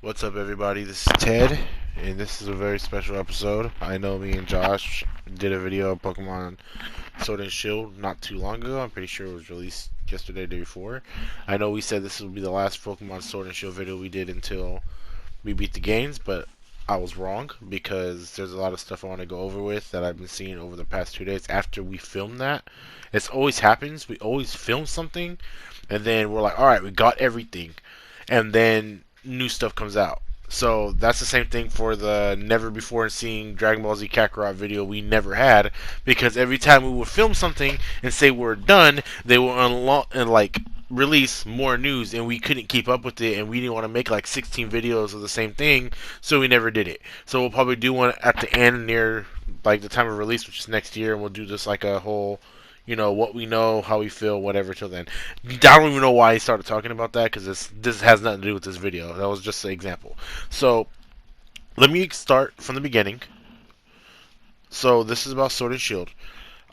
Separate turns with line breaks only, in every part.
What's up, everybody? This is Ted, and this is a very special episode. I know me and Josh did a video of Pokemon Sword and Shield not too long ago. I'm pretty sure it was released yesterday, day before. I know we said this would be the last Pokemon Sword and Shield video we did until we beat the games, but I was wrong because there's a lot of stuff I want to go over with that I've been seeing over the past 2 days after we filmed that. It always happens. We always film something, and then we're like, all right, we got everything, and then new stuff comes out. So that's the same thing for the never before seen Dragon Ball Z Kakarot video we never had, because every time we would film something and say we're done, they will unlock and release more news, and we couldn't keep up with it, and we didn't want to make like 16 videos of the same thing, so we never did it. So we'll probably do one at the end near like the time of release, which is next year, and we'll do just like a whole, what we know, how we feel, whatever. Till then, I don't even know why I started talking about that, because this has nothing to do with this video. That was just an example. So let me start from the beginning. So this is about Sword and Shield.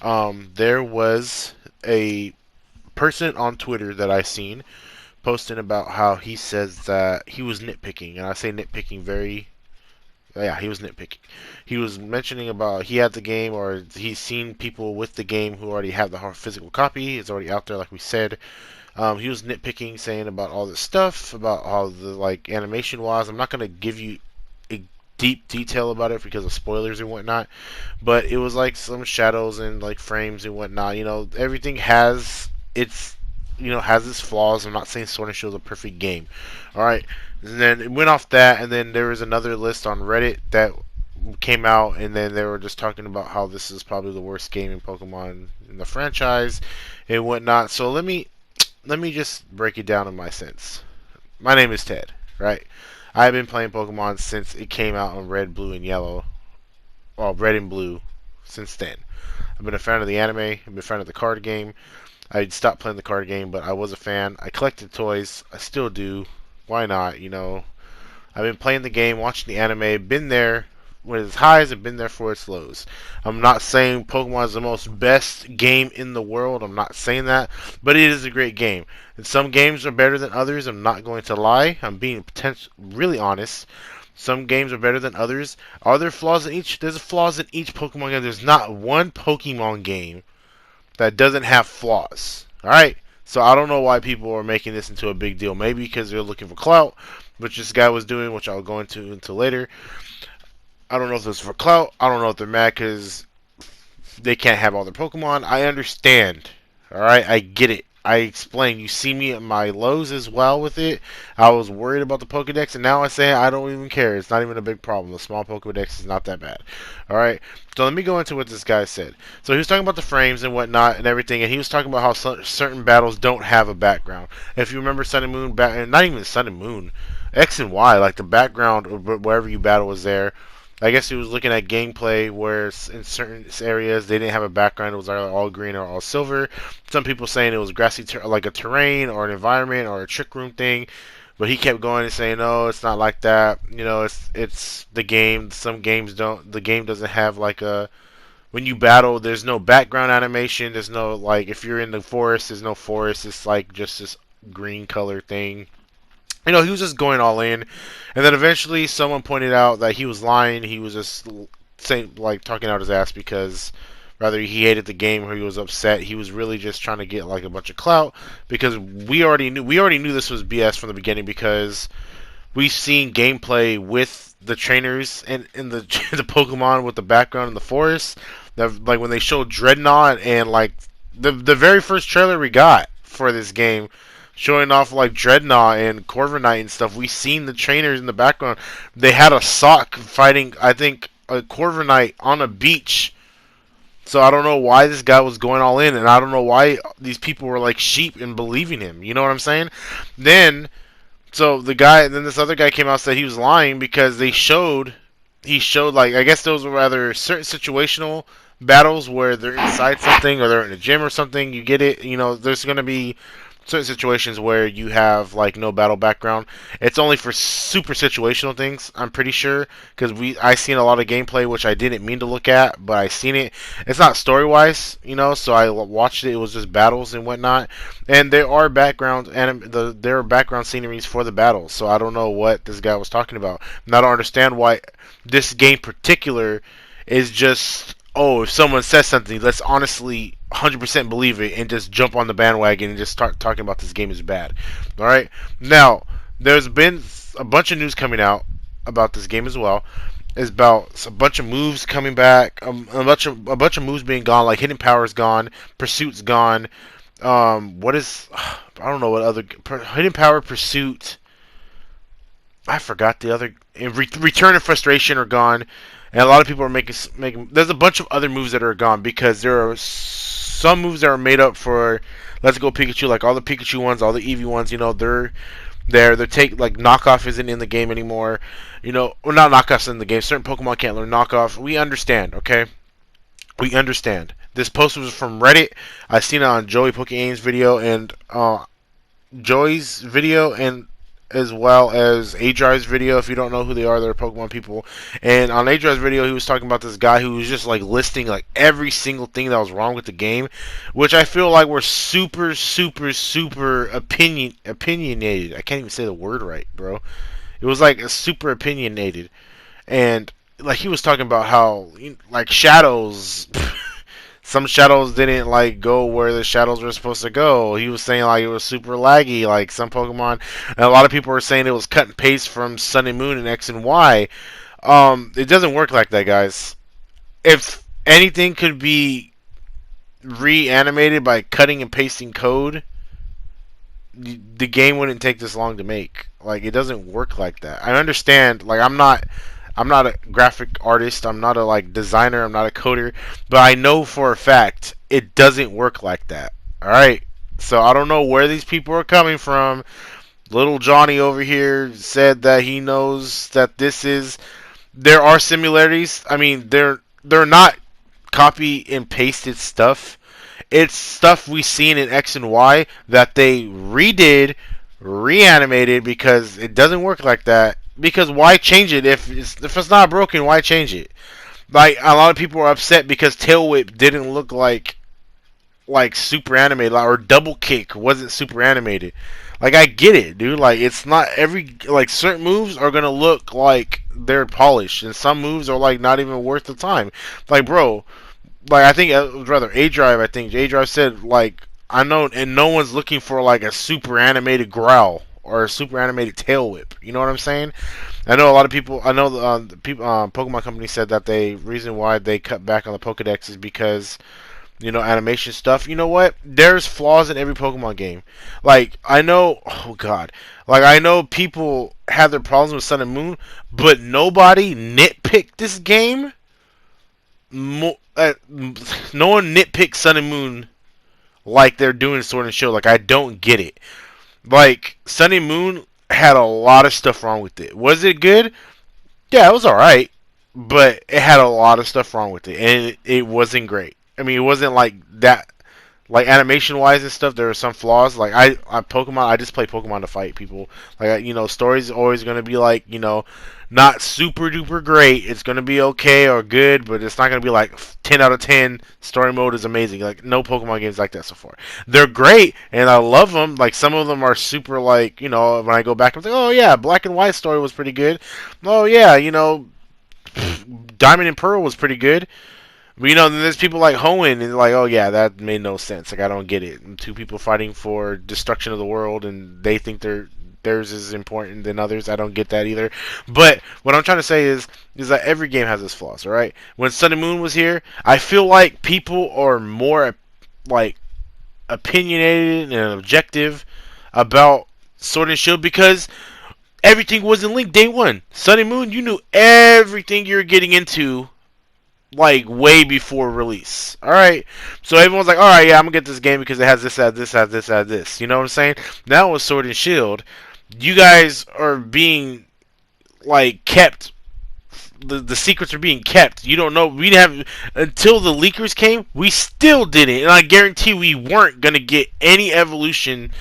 There was a person on Twitter that I seen posting about how he says that he was nitpicking, and I say nitpicking very. Yeah, he was nitpicking. He was mentioning about he had the game, or he's seen people with the game who already have the hard physical copy. It's already out there, like we said. He was nitpicking, saying about all this stuff, about how the animation was. I'm not gonna give you a deep detail about it because of spoilers and whatnot, but it was like some shadows and like frames and whatnot. Everything has its flaws. I'm not saying Sword and Shield is a perfect game. All right, and then it went off that, and then there was another list on Reddit that came out, and then they were just talking about how this is probably the worst game in Pokemon in the franchise and whatnot. So let me just break it down in my sense. My name is Ted, right? I've been playing Pokemon since it came out on Red, Blue, and Yellow. Well, Red and Blue since then. I've been a fan of the anime. I've been a fan of the card game. I stopped playing the card game, but I was a fan. I collected toys. I still do. Why not? I've been playing the game, watching the anime, been there when its highs and been there for its lows. I'm not saying Pokemon is the most best game in the world. I'm not saying that, but it is a great game. And some games are better than others. I'm not going to lie. I'm being really honest. Some games are better than others. Are there flaws in each? There's flaws in each Pokemon game. There's not one Pokemon game that doesn't have flaws. All right. So I don't know why people are making this into a big deal. Maybe because they're looking for clout, which this guy was doing, which I'll go into until later. I don't know if it's for clout. I don't know if they're mad because they can't have all their Pokemon. I understand. All right, I get it. I explain. You see me at my lows as well with it. I was worried about the Pokedex, and now I say I don't even care. It's not even a big problem. The small Pokedex is not that bad. All right. So let me go into what this guy said. So he was talking about the frames and whatnot and everything, and he was talking about how certain battles don't have a background. If you remember Sun and Moon, not even Sun and Moon, X and Y, like the background wherever you battle was there. I guess he was looking at gameplay where in certain areas they didn't have a background. It was either all green or all silver. Some people saying it was grassy, like a terrain or an environment or a trick room thing. But he kept going and saying, no, it's not like that. It's the game. Some games don't. The game doesn't have like a. When you battle, there's no background animation. There's no if you're in the forest, there's no forest. It's like just this green color thing. He was just going all in, and then eventually someone pointed out that he was lying. He was just saying, talking out his ass because rather he hated the game or he was upset. He was really just trying to get like a bunch of clout because we already knew this was BS from the beginning because we've seen gameplay with the trainers and in the the Pokemon with the background in the forest. That when they showed Dreadnought and the very first trailer we got for this game showing off Dreadnought and Corviknight and stuff. We seen the trainers in the background. They had a sock fighting, I think, a Corviknight on a beach. So I don't know why this guy was going all in, and I don't know why these people were like sheep in believing him. You know what I'm saying? Then this other guy came out and said he was lying because he showed I guess those were rather certain situational battles where they're inside something or they're in a gym or something. You get it? There's gonna be certain situations where you have like no battle background. It's only for super situational things, I'm pretty sure, because I seen a lot of gameplay which I didn't mean to look at, but I seen it. It's not story wise, so I watched it. It was just battles and whatnot, and there are there are background sceneries for the battles. So I don't know what this guy was talking about, and I don't understand why this game particular is just, oh, if someone says something, let's honestly 100% believe it and just jump on the bandwagon and just start talking about this game is bad. All right. Now, there's been a bunch of news coming out about this game as well. It's about a bunch of moves coming back, a bunch of moves being gone, like Hidden Power's gone, Pursuit's gone. What is, I don't know what other Hidden Power, Pursuit. I forgot the other. Return and Frustration are gone. And a lot of people are making. There's a bunch of other moves that are gone because there are some moves that are made up for Let's Go Pikachu, like all the Pikachu ones, all the Eevee ones. They're there. They're like knockoff isn't in the game anymore. Well, not knockoffs in the game. Certain Pokemon can't learn knockoff. We understand, okay? We understand. This post was from Reddit. I seen it on Joey Pokeaim's video and Joey's video, and as well as Adri's video. If you don't know who they are, they're Pokemon people. And on Adri's video, he was talking about this guy who was just like listing like every single thing that was wrong with the game, which I feel like were super, super, super opinionated. I can't even say the word right, bro. It was like super opinionated, and like he was talking about how like shadows. Some shadows didn't like go where the shadows were supposed to go. He was saying like it was super laggy, like some Pokemon. And a lot of people were saying it was cut and paste from Sun and Moon and X and Y. It doesn't work like that, guys. If anything could be reanimated by cutting and pasting code, the game wouldn't take this long to make. Like, it doesn't work like that. I understand. Like, I'm not a graphic artist. I'm not a like designer. I'm not a coder. But I know for a fact it doesn't work like that. All right. So I don't know where these people are coming from. Little Johnny over here said that he knows that this is. There are similarities. I mean, they're not copy and pasted stuff. It's stuff we've seen in X and Y that they redid, reanimated, because it doesn't work like that. Because why change it if it's not broken? Why change it? Like, a lot of people are upset because Tail Whip didn't look like super animated, or Double Kick wasn't super animated. Like, I get it, dude. Like, it's not like certain moves are gonna look like they're polished, and some moves are like not even worth the time. Like, bro, like I think it was rather A-Drive. I think A-Drive said like, I know, and no one's looking for like a super animated Growl or a super animated Tail Whip. You know what I'm saying? I know a lot of people. I know the people. Pokemon Company said that the reason why they cut back on the Pokedex is because animation stuff. You know what? There's flaws in every Pokemon game. Like, I know. Oh God. Like, I know people have their problems with Sun and Moon, but nobody nitpicked this game. No one nitpicks Sun and Moon like they're doing Sword and Shield. Like, I don't get it. Like, Sun and Moon had a lot of stuff wrong with it. Was it good? Yeah, it was alright. But it had a lot of stuff wrong with it. And it wasn't great. I mean, it wasn't like that. Like, animation-wise and stuff, there were some flaws. Like, I just play Pokemon to fight people. Like, story's always going to be like, not super-duper great. It's going to be okay or good, but it's not going to be like 10 out of 10. Story mode is amazing. Like, no Pokemon games like that so far. They're great, and I love them. Like, some of them are super, like, when I go back, I'm like, oh, yeah, Black and White story was pretty good. Oh, yeah, Diamond and Pearl was pretty good. But, then there's people like Hoenn, and like, oh yeah, that made no sense. Like, I don't get it. Two people fighting for destruction of the world, and they think theirs is important than others. I don't get that either. But what I'm trying to say is that every game has its flaws, all right? When Sun and Moon was here, I feel like people are more like opinionated and objective about Sword and Shield because everything wasn't linked day one. Sun and Moon, you knew everything you were getting into, like, way before release. Alright? So everyone's like, alright, yeah, I'm gonna get this game because it has this, has this, has this, has this. You know what I'm saying? Now with Sword and Shield, you guys are being, like, kept. The secrets are being kept. You don't know. We didn't have. Until the leakers came, we still didn't. And I guarantee we weren't gonna get any evolution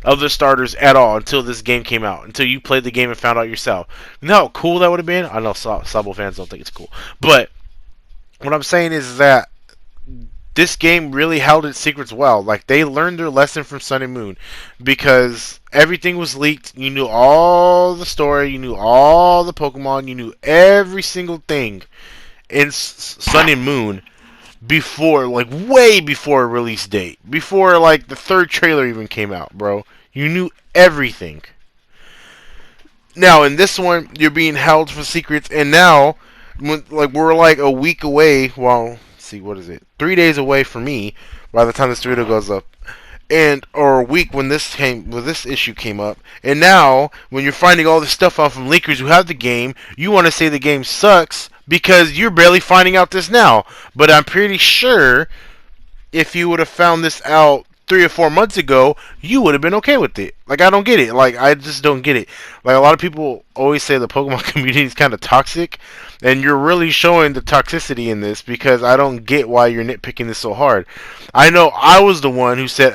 of the starters at all until this game came out, until you played the game and found out yourself. You know how cool that would have been? I know Sabo fans don't think it's cool. But what I'm saying is that this game really held its secrets well. Like, they learned their lesson from Sun and Moon because everything was leaked. You knew all the story, you knew all the Pokemon, you knew every single thing in Sun and Moon before, like, way before a release date. Before, like, the third trailer even came out, bro. You knew everything. Now, in this one, you're being held for secrets, and now, like, we're like a week away. Well, see, what is it? 3 days away for me by the time this video goes up. And or a week when this issue came up, and now when you're finding all this stuff out from leakers who have the game, you want to say the game sucks because you're barely finding out this now. But I'm pretty sure if you would have found this out 3 or 4 months ago, you would have been okay with it. Like, I don't get it. Like, I just don't get it. Like, a lot of people always say the Pokemon community is kind of toxic, and you're really showing the toxicity in this because I don't get why you're nitpicking this so hard. I know I was the one who said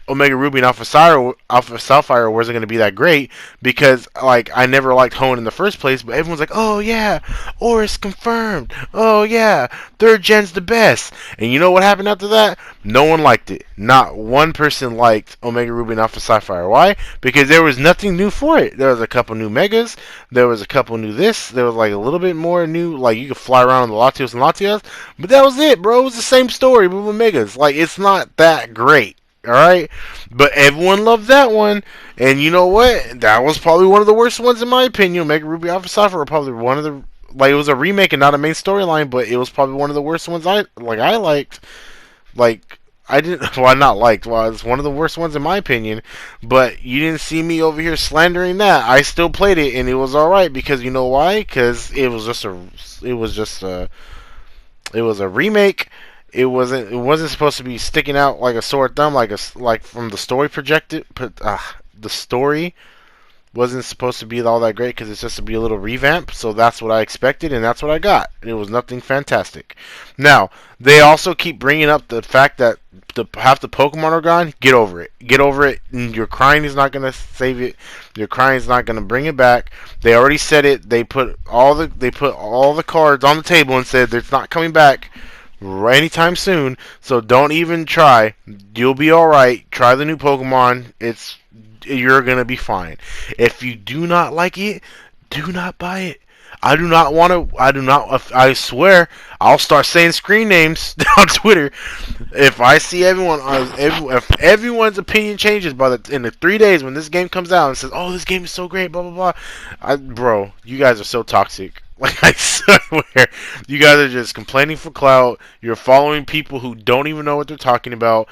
Omega Ruby and Alpha Sapphire wasn't going to be that great because, like, I never liked Hoenn in the first place, but everyone's like, oh yeah, Oris confirmed. Oh yeah, third gen's the best. And you know what happened after that? No one liked it. Not one person liked Omega Ruby and Alpha Sapphire. Why? Because there was nothing new for it. There was a couple new Megas. There was a couple new this. There was like a little bit more new. Like, you could fly around on the Latios and Latias. But that was it, bro. It was the same story, but with Megas. Like, it's not that great. Alright? But everyone loved that one. And you know what? That was probably one of the worst ones in my opinion. Omega Ruby Alpha Sapphire were probably one of the... Like, it was a remake and not a main storyline, but it was probably one of the worst ones I liked. Like, I didn't... Well, not liked. Well, it's one of the worst ones in my opinion. But you didn't see me over here slandering that. I still played it, and it was alright. Because you know why? Because it was just a... It was a remake. It wasn't supposed to be sticking out like a sore thumb, like from the story projected. The story wasn't supposed to be all that great because it's just to be a little revamp. So that's what I expected, and that's what I got. It was nothing fantastic. Now they also keep bringing up the fact that half the Pokemon are gone. Get over it. Get over it. Your crying is not gonna save it. Your crying is not gonna bring it back. They already said it. They put all the cards on the table and said it's not coming back anytime soon, so don't even try. You'll be alright. Try the new Pokemon. You're gonna be fine. If you do not like it, do not buy it. I swear, I'll start saying screen names on Twitter. If I see if everyone's opinion changes in the 3 days when this game comes out and says, oh, this game is so great, blah, blah, blah. Bro, you guys are so toxic. Like, I swear, you guys are just complaining for clout. You're following people who don't even know what they're talking about.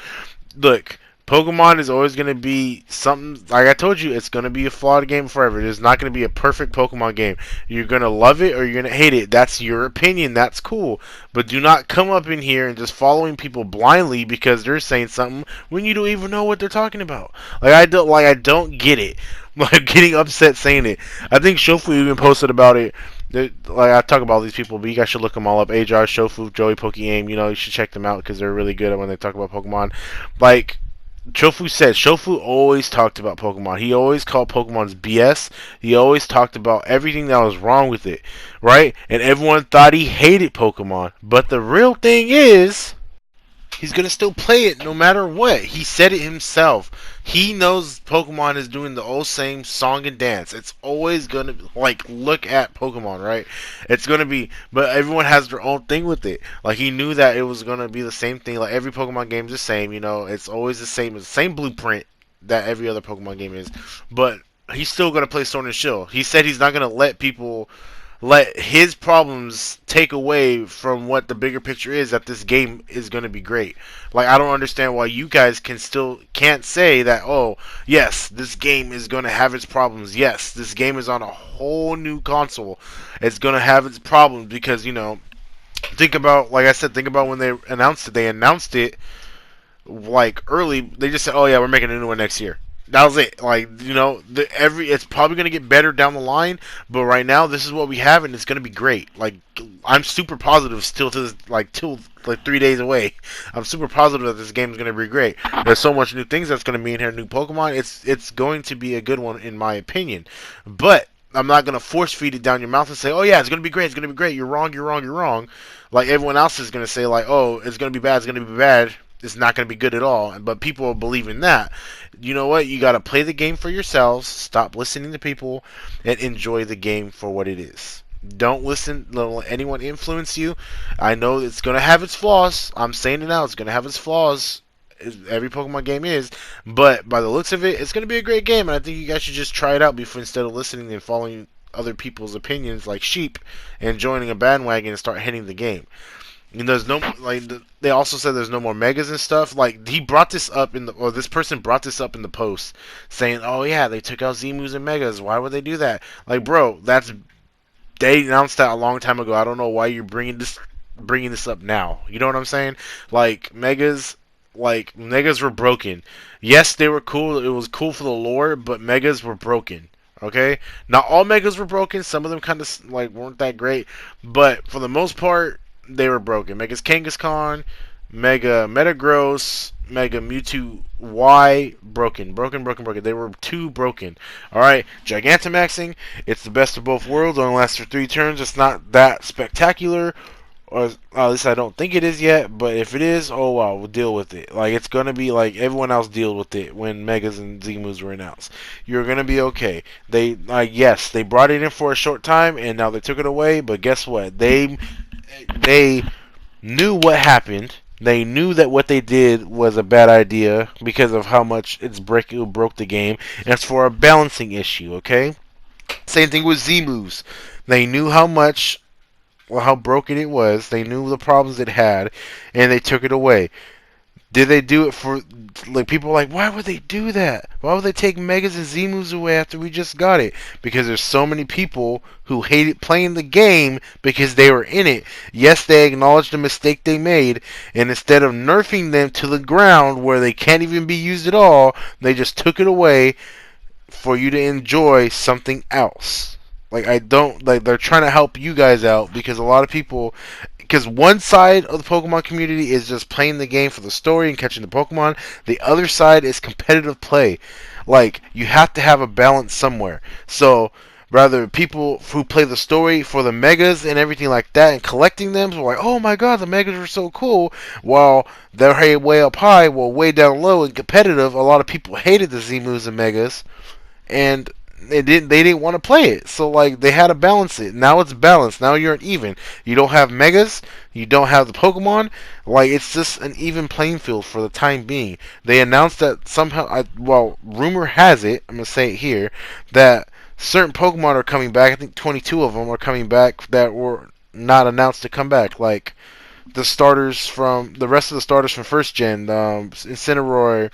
Look, Pokemon is always going to be something, like I told you, it's going to be a flawed game forever. There's not going to be a perfect Pokemon game. You're going to love it or you're going to hate it. That's your opinion. That's cool. But do not come up in here and just following people blindly because they're saying something when you don't even know what they're talking about. I don't get it. I'm getting upset saying it. I think Shofu even posted about it. I talk about all these people, but you guys should look them all up. Ajar, Shofu, Joey, Pokeaim. You should check them out because they're really good when they talk about Pokemon. Like Shofu said, Shofu always talked about Pokemon. He always called Pokemon's BS. He always talked about everything that was wrong with it, right? And everyone thought he hated Pokemon. But the real thing is, he's going to still play it no matter what. He said it himself. He knows Pokemon is doing the old same song and dance. It's always going to be, like, look at Pokemon, right? It's going to be, but everyone has their own thing with it. Like, he knew that it was going to be the same thing. Like, every Pokemon game is the same, It's always the same blueprint that every other Pokemon game is. But he's still going to play Sword and Shield. He said he's not going to let his problems take away from what the bigger picture is, that this game is going to be great. Like, I don't understand why you guys can't say that, oh, yes, this game is going to have its problems. Yes, this game is on a whole new console. It's going to have its problems because, think about, like I said, think about when they announced it. They announced it, like, early. They just said, oh, yeah, we're making a new one next year. That was it. Like, you know, it's probably gonna get better down the line, but right now this is what we have, and it's gonna be great. Like, I'm super positive still to this, till like 3 days away. I'm super positive that this game is gonna be great. There's so much new things that's gonna be in here, new Pokemon. It's going to be a good one in my opinion, but I'm not gonna force feed it down your mouth and say, "Oh yeah, it's gonna be great. It's gonna be great." You're wrong. You're wrong. You're wrong. Like everyone else is gonna say, like, "Oh, it's gonna be bad. It's gonna be bad. It's not gonna be good at all." But people believe in that. You know what? You gotta play the game for yourselves. Stop listening to people and enjoy the game for what it is. Don't let anyone influence you. I know it's gonna have its flaws. I'm saying it now. It's gonna have its flaws. Every Pokemon game is, but by the looks of it, it's going to be a great game, and I think you guys should just try it out before instead of listening and following other people's opinions like sheep and joining a bandwagon and start hitting the game. And there's no they also said there's no more megas and stuff. Like he brought this up or this person brought this up in the post, saying, "Oh yeah, they took out Zemus and megas. Why would they do that?" Like, bro, they announced that a long time ago. I don't know why you're bringing this up now. You know what I'm saying? Like megas were broken. Yes, they were cool. It was cool for the lore, but megas were broken. Okay, not all megas were broken. Some of them kind of like weren't that great, but for the most part, they were broken. Megas Kangaskhan, Mega Metagross, Mega Mewtwo Y, broken. They were too broken. All right, Gigantamaxing. It's the best of both worlds. Only lasts for 3 turns. It's not that spectacular, or at least I don't think it is yet. But if it is, oh wow, we'll deal with it. Like it's gonna be like everyone else dealt with it when Megas and Zemus were announced. You're gonna be okay. Yes, they brought it in for a short time and now they took it away. But guess what? They knew what happened. They knew that what they did was a bad idea because of how much it broke the game. And it's for a balancing issue. Okay. Same thing with Z-Moves. They knew how broken it was. They knew the problems it had, and they took it away. Did they do it for like people are like, why would they do that? Why would they take Megas and Z-Moves away after we just got it? Because there's so many people who hated playing the game because they were in it. Yes, they acknowledged the mistake they made, and instead of nerfing them to the ground where they can't even be used at all, they just took it away for you to enjoy something else. Like I don't like they're trying to help you guys out because a lot of people because one side of the Pokemon community is just playing the game for the story and catching the Pokemon. The other side is competitive play. Like you have to have a balance somewhere. So rather people who play the story for the megas and everything like that and collecting them so like, oh my god, the megas were so cool, while they're way up high, well way down low and competitive, a lot of people hated the Z moves and megas and they didn't want to play it. So like they had to balance it. Now it's balanced. Now you're an even. You don't have megas, you don't have the Pokemon. Like it's just an even playing field for the time being. They announced that somehow rumor has it, I'm going to say it here, that certain Pokemon are coming back. I think 22 of them are coming back that were not announced to come back. Like the rest of the starters from first gen, Incineroar,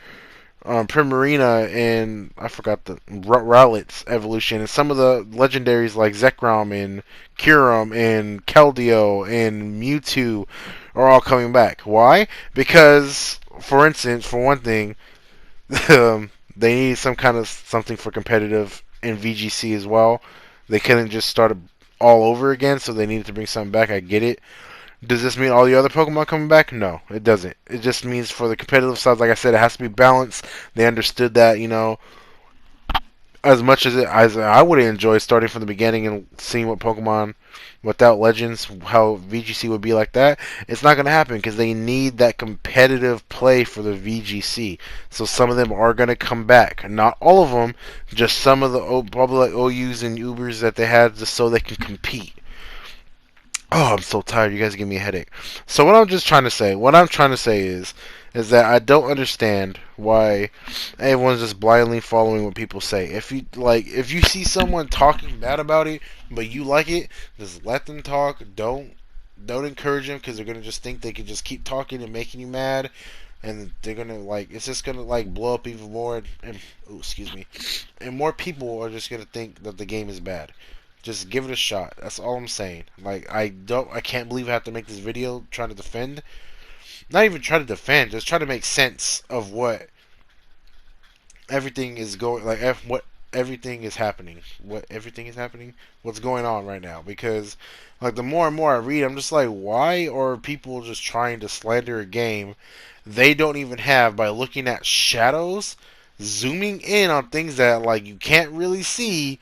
Primarina, and I forgot the Rowlet's evolution, and some of the legendaries like Zekrom and Kyurem and Keldeo and Mewtwo are all coming back. Why? Because, for instance, for one thing, they need some kind of something for competitive in VGC as well. They couldn't just start it all over again, so they needed to bring something back. I get it. Does this mean all the other Pokemon coming back? No, it doesn't. It just means for the competitive side, like I said, it has to be balanced. They understood that, as much as I would enjoy starting from the beginning and seeing what Pokemon without Legends, how VGC would be like that. It's not going to happen because they need that competitive play for the VGC. So some of them are going to come back. Not all of them, just some of the probably like OUs and Ubers that they had just so they can compete. Oh, I'm so tired. You guys give me a headache. So what I'm trying to say is that I don't understand why everyone's just blindly following what people say. If you see someone talking bad about it, but you like it, just let them talk. Don't encourage them because they're gonna just think they can just keep talking and making you mad, and they're gonna it's just gonna blow up even more. And oh, excuse me, and more people are just gonna think that the game is bad. Just give it a shot. That's all I'm saying. I can't believe I have to make this video trying to defend. Not even try to defend, just try to make sense of what everything is going like what everything is happening. What everything is happening? What's going on right now? Because like the more and more I read, I'm just like, why are people just trying to slander a game they don't even have by looking at shadows, zooming in on things that like you can't really see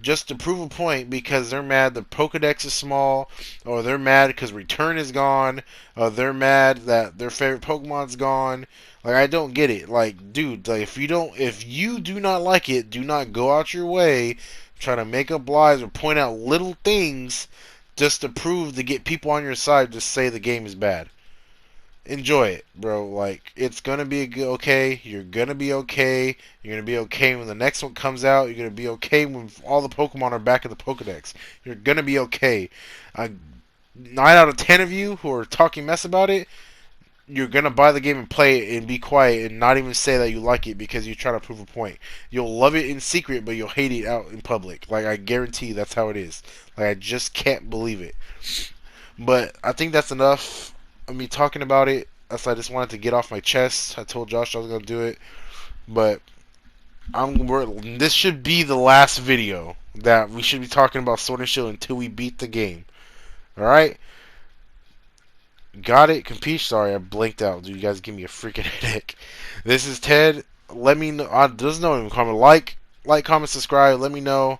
just to prove a point because they're mad the Pokedex is small, or they're mad because Return is gone, or they're mad that their favorite Pokemon's gone. Like I don't get it. Like, dude, like if you do not like it, do not go out your way trying to make up lies or point out little things just to prove to get people on your side to say the game is bad. Enjoy it, bro. Like it's gonna be okay. You're gonna be okay. You're gonna be okay when the next one comes out. You're gonna be okay when all the Pokemon are back in the Pokedex. You're gonna be okay. 9 out of 10 of you who are talking mess about it, you're gonna buy the game and play it and be quiet and not even say that you like it because you try to prove a point. You'll love it in secret, but you'll hate it out in public. Like I guarantee that's how it is. Like I just can't believe it. But I think that's enough of me talking about it. That's I just wanted to get off my chest. I told Josh I was gonna do it, but this should be the last video that we should be talking about Sword and Shield until we beat the game. All right, got it. Capiche? Sorry, I blinked out. Dude, you guys give me a freaking headache. This is Ted. Let me know. There's no even comment. Like, comment, subscribe. Let me know.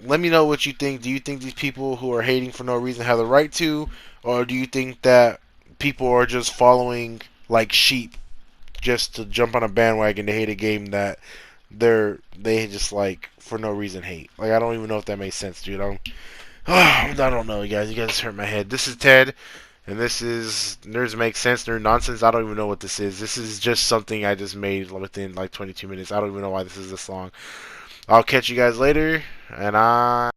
Let me know what you think. Do you think these people who are hating for no reason have the right to, or do you think that people are just following like sheep just to jump on a bandwagon to hate a game that they just like for no reason hate? Like I don't even know if that makes sense, dude. I don't know, you guys. You guys hurt my head. This is Ted, and this is Nerds Make Sense, Nerd Nonsense. I don't even know what this is. This is just something I just made within like 22 minutes. I don't even know why this is this long. I'll catch you guys later, and